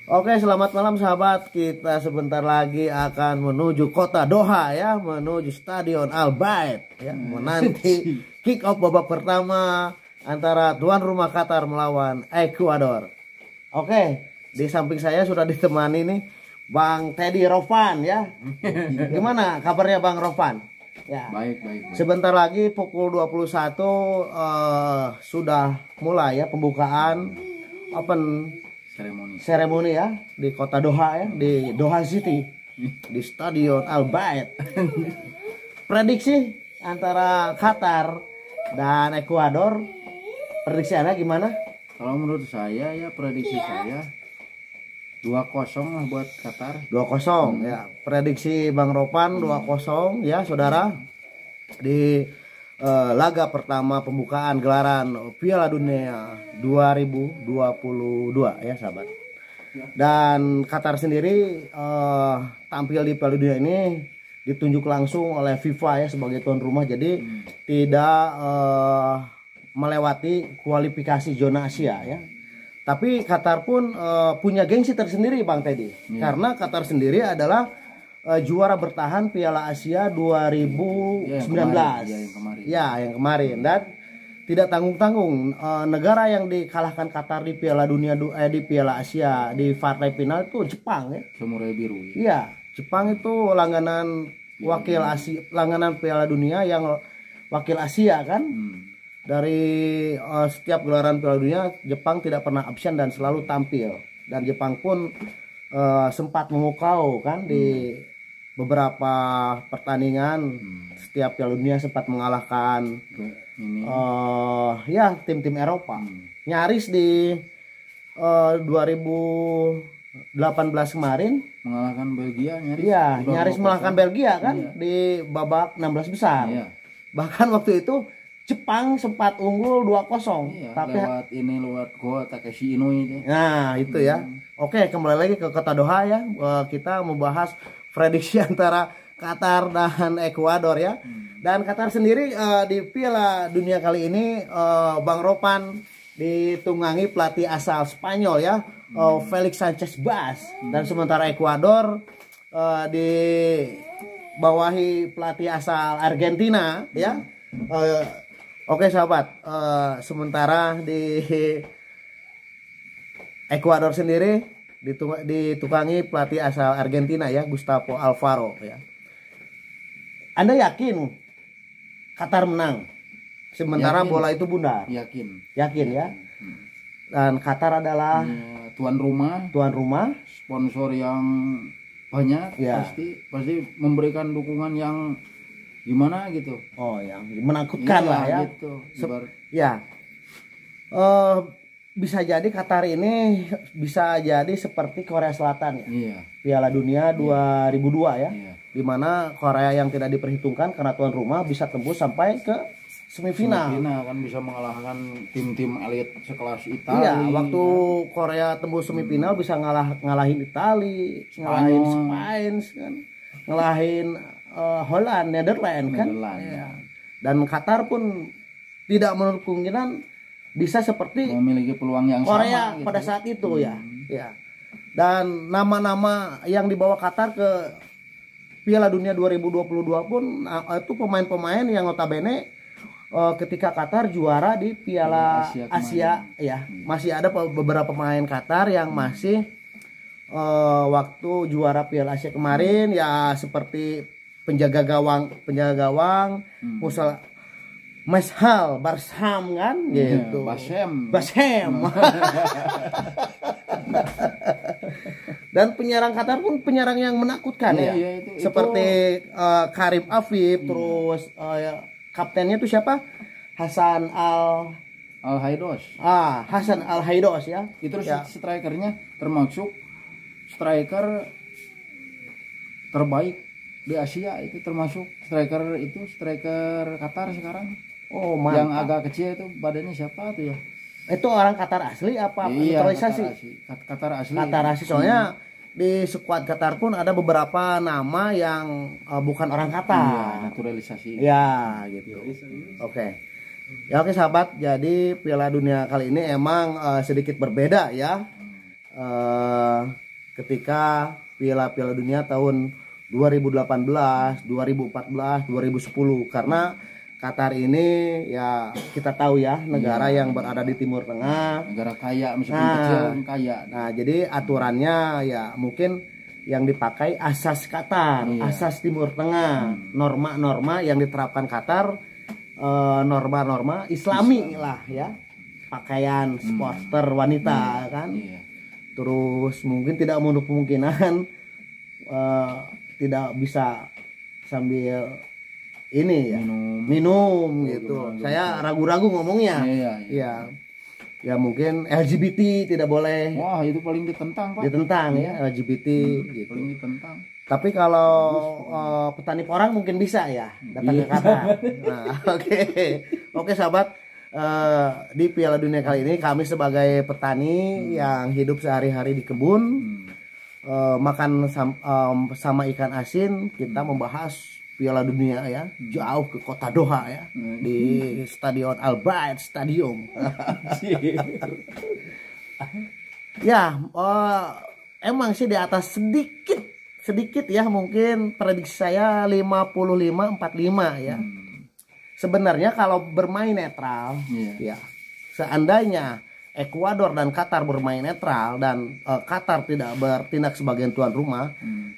Oke, selamat malam sahabat. Kita sebentar lagi akan menuju kota Doha ya, menuju Stadion Al Bayt ya, menanti kick off babak pertama antara tuan rumah Qatar melawan Ekuador. Oke, di samping saya sudah ditemani nih Bang Teddy Rovan ya. Gimana kabarnya Bang Rovan? Ya. Baik. Sebentar lagi pukul 21 sudah mulai ya pembukaan open seremoni ya di kota Doha ya, di Doha City, di Stadion Al Bayt. Prediksi antara Qatar dan Ekuador, prediksi Anda gimana? Kalau menurut saya ya prediksi saya 2-0 lah buat Qatar. 2-0 ya. Prediksi Bang Ropan 2-0 ya saudara. Di laga pertama pembukaan gelaran Piala Dunia 2022 ya sahabat. Dan Qatar sendiri tampil di Piala Dunia ini ditunjuk langsung oleh FIFA ya sebagai tuan rumah, jadi tidak melewati kualifikasi zona Asia ya. Tapi Qatar pun punya gengsi tersendiri Bang Teddy, karena Qatar sendiri adalah juara bertahan Piala Asia 2019 yang kemarin dan tidak tanggung-tanggung. Negara yang dikalahkan Qatar di Piala Dunia di Piala Asia di partai final itu Jepang ya. Samurai biru. Iya, Jepang itu langganan wakil Asia, langganan Piala Dunia yang wakil Asia kan. Dari setiap gelaran Piala Dunia Jepang tidak pernah absen dan selalu tampil, dan Jepang pun sempat memukau kan di beberapa pertandingan. Setiap Piala Dunia sempat mengalahkan ya tim-tim Eropa. Nyaris di 2018 kemarin mengalahkan Belgia, nyaris mengalahkan Belgia kan di babak 16 besar. Bahkan waktu itu Jepang sempat unggul 2-0. Tapi lewat gol Takeshi Inui itu. Nah, itu ya. Oke, kembali lagi ke kota Doha ya. Kita membahas prediksi antara Qatar dan Ekuador ya. Dan Qatar sendiri di Piala Dunia kali ini Bang Ropan ditunggangi pelatih asal Spanyol ya, Felix Sanchez Bas, dan sementara Ekuador dibawahi pelatih asal Argentina ya. Oke sahabat, sementara di Ekuador sendiri ditukangi pelatih asal Argentina ya, Gustavo Alfaro ya. Anda yakin Qatar menang? Sementara yakin. Bola itu bundar. Yakin ya. Dan Qatar adalah tuan rumah, sponsor yang banyak ya. Pasti memberikan dukungan yang gimana gitu. Oh, yang menakutkan lah ya. Gitu. Bisa jadi Qatar ini bisa jadi seperti Korea Selatan ya. Piala Dunia 2002 ya. Di mana Korea yang tidak diperhitungkan karena tuan rumah bisa tembus sampai ke semifinal kan, bisa mengalahkan tim-tim elit sekelas Italia. Iya, waktu Korea tembus semifinal bisa ngalahin Italia, ngalahin Spanyol kan, ngalahin Holland, Netherlands kan. Ya. Dan Qatar pun tidak menutup kemungkinan bisa seperti memiliki peluang yang Korea sama gitu. Pada saat itu ya. Dan nama-nama yang dibawa Qatar ke Piala Dunia 2022 pun itu pemain-pemain yang notabene ketika Qatar juara di Piala Asia ya, masih ada beberapa pemain Qatar yang masih waktu juara Piala Asia kemarin ya, seperti penjaga gawang Musal Meshal Barsam kan gitu. Bashem. Dan penyerang Qatar pun penyerang yang menakutkan ya. Seperti Karim Afif, terus kaptennya itu siapa? Hasan Al-Haidos. Hasan Al-Haidos ya. Itu strikernya termasuk striker terbaik di Asia, itu termasuk striker Qatar sekarang. Oh, mantap. Yang agak kecil itu badannya siapa tuh ya? Itu orang Qatar asli apa naturalisasi? Qatar asli. Qatar asli soalnya di skuad Qatar pun ada beberapa nama yang bukan orang Qatar. Naturalisasi. Ya, gitu. Oke. Ya oke sahabat, jadi Piala Dunia kali ini emang sedikit berbeda ya. ketika Piala Dunia tahun 2018, 2014, 2010 karena Qatar ini ya kita tahu ya negara yang berada di Timur Tengah, negara kaya meskipun kecil kaya. Nah, jadi aturannya ya mungkin yang dipakai asas Qatar, asas Timur Tengah, norma-norma yang diterapkan Qatar, norma-norma Islami lah ya, pakaian supporter wanita kan, terus mungkin tidak menutup kemungkinan tidak bisa sambil ini ya minum gitu. Saya ragu-ragu ngomongnya. Iya. Ya mungkin LGBT tidak boleh. Wah, itu paling ditentang, Pak. Ditentang ya LGBT gitu. Paling ditentang. Tapi kalau petani porang mungkin bisa ya datang ke Qatar. Nah, oke sahabat, di Piala Dunia kali ini kami sebagai petani yang hidup sehari-hari di kebun, makan sama ikan asin, kita membahas Piala Dunia ya, jauh ke kota Doha ya, di Stadion Al Bayt Stadium. Ya, emang sih di atas sedikit ya, mungkin prediksi saya 55-45 ya. Sebenarnya kalau bermain netral, ya seandainya Ekuador dan Qatar bermain netral dan Qatar tidak bertindak sebagai tuan rumah,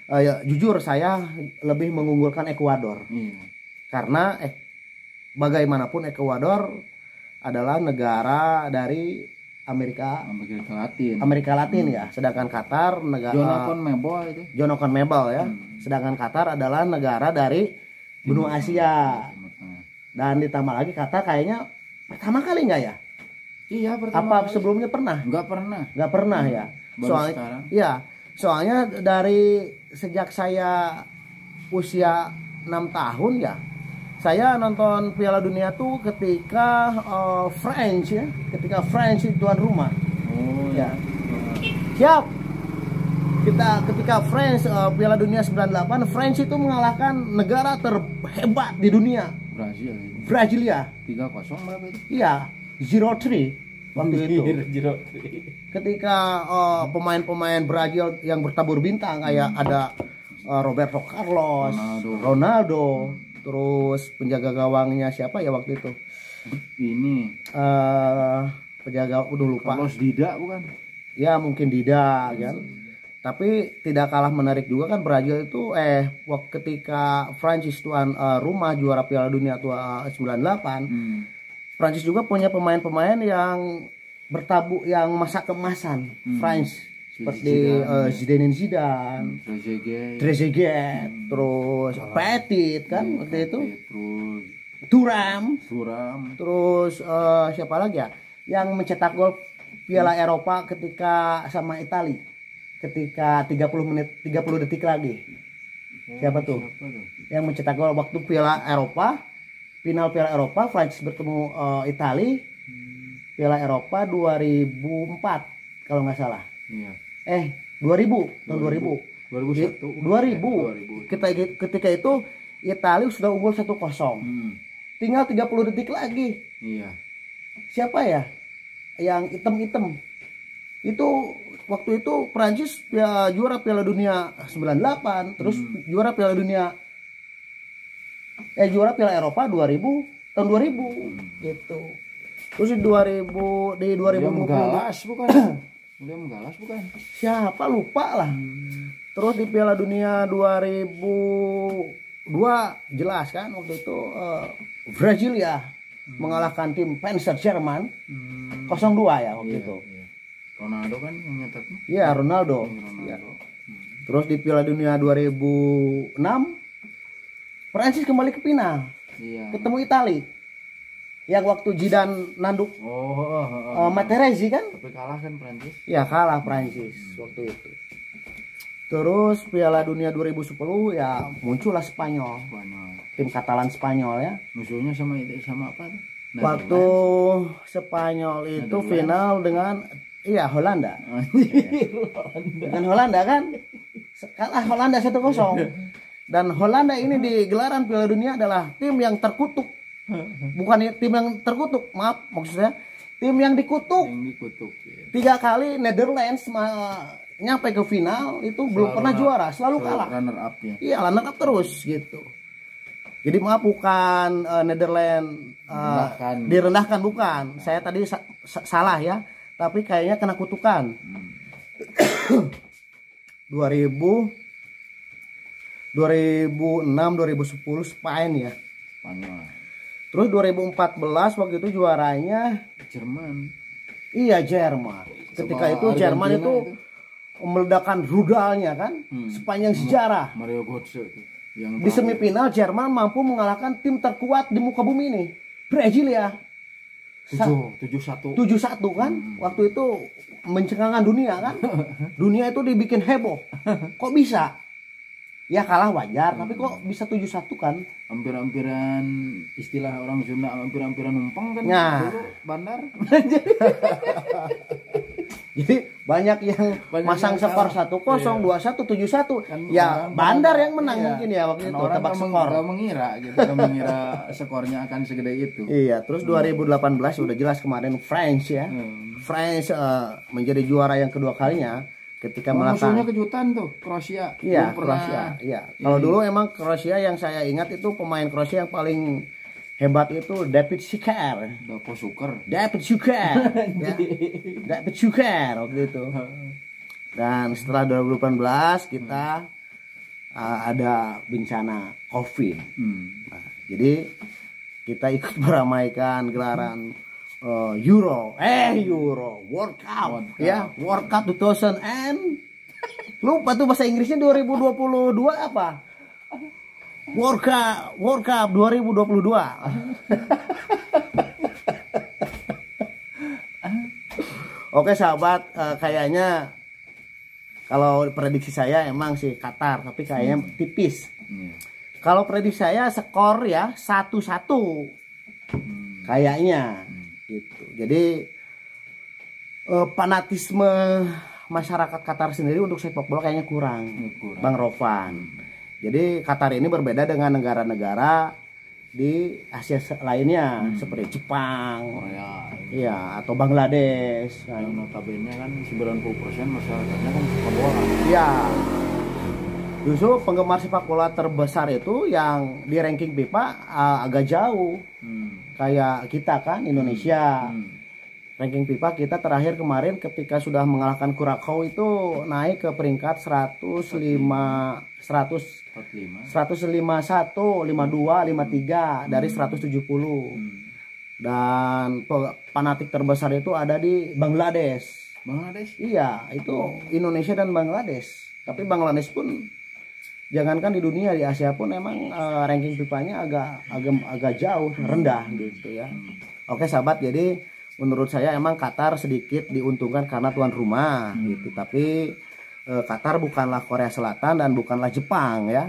ya, jujur saya lebih mengunggulkan Ekuador. Karena bagaimanapun Ekuador adalah negara dari Amerika Latin ya, sedangkan Qatar negara John Conmebol ya. Sedangkan Qatar adalah negara dari benua Asia. Dan ditambah lagi Qatar kayaknya pertama kali nggak ya? Iya, pertama. Apa sebelumnya pernah? Nggak pernah ya. Soalnya dari sejak saya usia 6 tahun ya, saya nonton Piala Dunia tuh ketika French ya, ketika French tuan rumah. Ya. Siap. Ketika French Piala Dunia 98, French itu mengalahkan negara terhebat di dunia. Brazil ya. 3-0 berapa itu? Iya, 0-3 waktu itu. Ketika pemain-pemain Brazil yang bertabur bintang kayak ada Roberto Carlos, Ronaldo, terus penjaga gawangnya siapa ya waktu itu? Ini penjaga udah lupa. Carlos Dida bukan? Ya mungkin Dida kan. Tapi tidak kalah menarik juga kan Brazil itu ketika Prancis tuan rumah juara Piala Dunia 98. Prancis juga punya pemain-pemain yang bertabu yang masa keemasan Prancis seperti Zinedine Zidane, Trezeguet, terus Petit kan waktu itu, Thuram, terus siapa lagi ya yang mencetak gol Piala Eropa ketika sama Italia ketika 30 detik lagi. Siapa tuh? Yang mencetak gol waktu Piala Eropa, final Piala Eropa Prancis bertemu Italia, Piala Eropa 2004 kalau nggak salah. 2000 tahun 2000. Ketika itu Italia sudah unggul 1-0. Tinggal 30 detik lagi. Siapa ya yang hitam-hitam? Itu waktu itu Prancis ya juara Piala Dunia 98, terus juara Piala Eropa 2000 tahun 2000 gitu. Terus di 2020 William Gallas bukan? Siapa lupa lah. Terus di Piala Dunia 2002 jelas kan waktu itu Brazil ya mengalahkan tim Panzer Jerman 0-2 ya waktu itu. Ronaldo kan yang nyetaknya? Iya, Ronaldo. Ya. Terus di Piala Dunia 2006 Prancis kembali ke final. Ketemu Italia. Yang waktu Zidane nanduk Materazzi kan? Tapi kalah kan Prancis? Iya, kalah Prancis waktu itu. Terus Piala Dunia 2010 ya muncullah Spanyol. Tim Katalan Spanyol ya. Musuhnya sama apa? Waktu Spanyol itu final dengan Holanda. Dengan Holanda kan? Kalah Holanda 1-0. Dan Holanda ini di gelaran Piala Dunia adalah tim yang terkutuk. Bukan tim yang terkutuk, maksudnya tim yang dikutuk. 3 kali Netherlands nyampe ke final itu belum pernah juara, selalu kalah. Runner up ya. Iya, runner up terus gitu. Jadi maaf bukan Netherlands direndahkan bukan. Saya tadi salah ya, tapi kayaknya kena kutukan. 2006 2010 Spain ya. Spanyol. Terus 2014 waktu itu juaranya Jerman. Iya, Jerman. Ketika itu Jerman itu meledakan rudalnya kan sepanjang sejarah. Mario Götze itu. Di semifinal Jerman mampu mengalahkan tim terkuat di muka bumi ini, Brasilia. 7-1 kan. Waktu itu mencengangkan dunia kan. Dunia itu dibikin heboh. Kok bisa? Ya kalah wajar, tapi kok bisa 7-1 kan? Hampir-hampiran istilah orang Sunda, hampir-hampiran numpang kan nah. Dulu bandar. Jadi banyak yang masang skor 1-0, 2-1, 7-1. Kan ya bandar yang menang mungkin ya waktu itu tebak skor. Gak mengira gitu, gak mengira skornya akan segede itu. Iya, terus 2018 udah jelas kemarin France ya. France menjadi juara yang kedua kalinya ketika melakukan musuhnya kejutan tuh Kroasia. Iya, Kroasia. Iya. Kalau dulu emang Kroasia yang saya ingat itu pemain Kroasia yang paling hebat itu David Šuker. David Šuker. Ya. David Šuker waktu itu. Dan setelah 2018 kita ada bencana COVID. Nah, jadi kita ikut meramaikan gelaran World Cup ya, World Cup 2000 and lupa tuh bahasa Inggrisnya 2022 apa? World Cup 2022. Oke sahabat, kayaknya kalau prediksi saya emang sih Qatar, tapi kayaknya tipis. Kalau prediksi saya skor ya 1-1 kayaknya gitu. Jadi fanatisme masyarakat Qatar sendiri untuk sepak bola kayaknya kurang. Bang Rovan. Jadi Qatar ini berbeda dengan negara-negara di Asia lainnya seperti Jepang, Korea, atau Bangladesh. Yang notabene kan 90% masyarakatnya kan sepak bola. Iya. Justru penggemar sepak bola terbesar itu yang di ranking FIFA agak jauh. Kayak kita kan Indonesia. Ranking FIFA kita terakhir kemarin ketika sudah mengalahkan Curacao itu naik ke peringkat 151, 52, 53 dari 170. Dan fanatik terbesar itu ada di Bangladesh. Iya, itu Indonesia dan Bangladesh. Tapi Bangladesh pun jangankan di dunia, di Asia pun emang ranking FIFA-nya agak jauh, rendah gitu ya. Oke sahabat, jadi menurut saya emang Qatar sedikit diuntungkan karena tuan rumah gitu. Tapi Qatar bukanlah Korea Selatan dan bukanlah Jepang ya.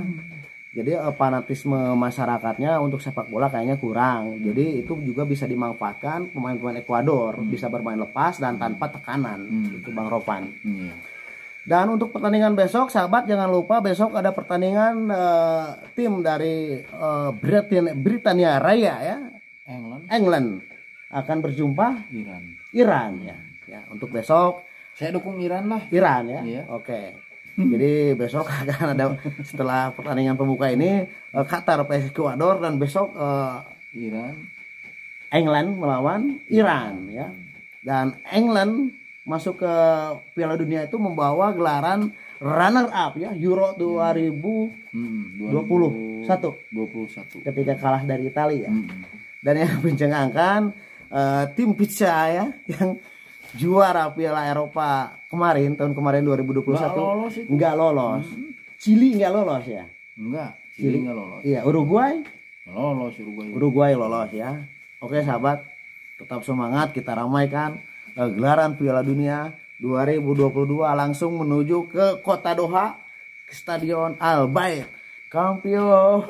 Jadi fanatisme masyarakatnya untuk sepak bola kayaknya kurang. Jadi itu juga bisa dimanfaatkan pemain-pemain Ekuador, bisa bermain lepas dan tanpa tekanan. Itu Bang Rovan. Dan untuk pertandingan besok, sahabat jangan lupa besok ada pertandingan tim dari Britania Raya ya, England akan berjumpa Iran ya. Untuk besok saya dukung Iran lah. Iran ya. Iya. Oke. Jadi besok akan ada setelah pertandingan pembuka ini Qatar vs Ekuador dan besok England melawan Iran ya. Dan England masuk ke Piala Dunia itu membawa gelaran runner up ya, Euro 2021 ketika kalah dari Italia ya. Dan yang mencengangkan tim pizza ya yang juara Piala Eropa tahun kemarin 2021 nggak lolos. Chili nggak lolos ya? Chili nggak lolos. Iya, Uruguay lolos ya. Oke sahabat, tetap semangat, kita ramaikan gelaran Piala Dunia 2022 langsung menuju ke kota Doha, ke Stadion Al Bayt. Kampion.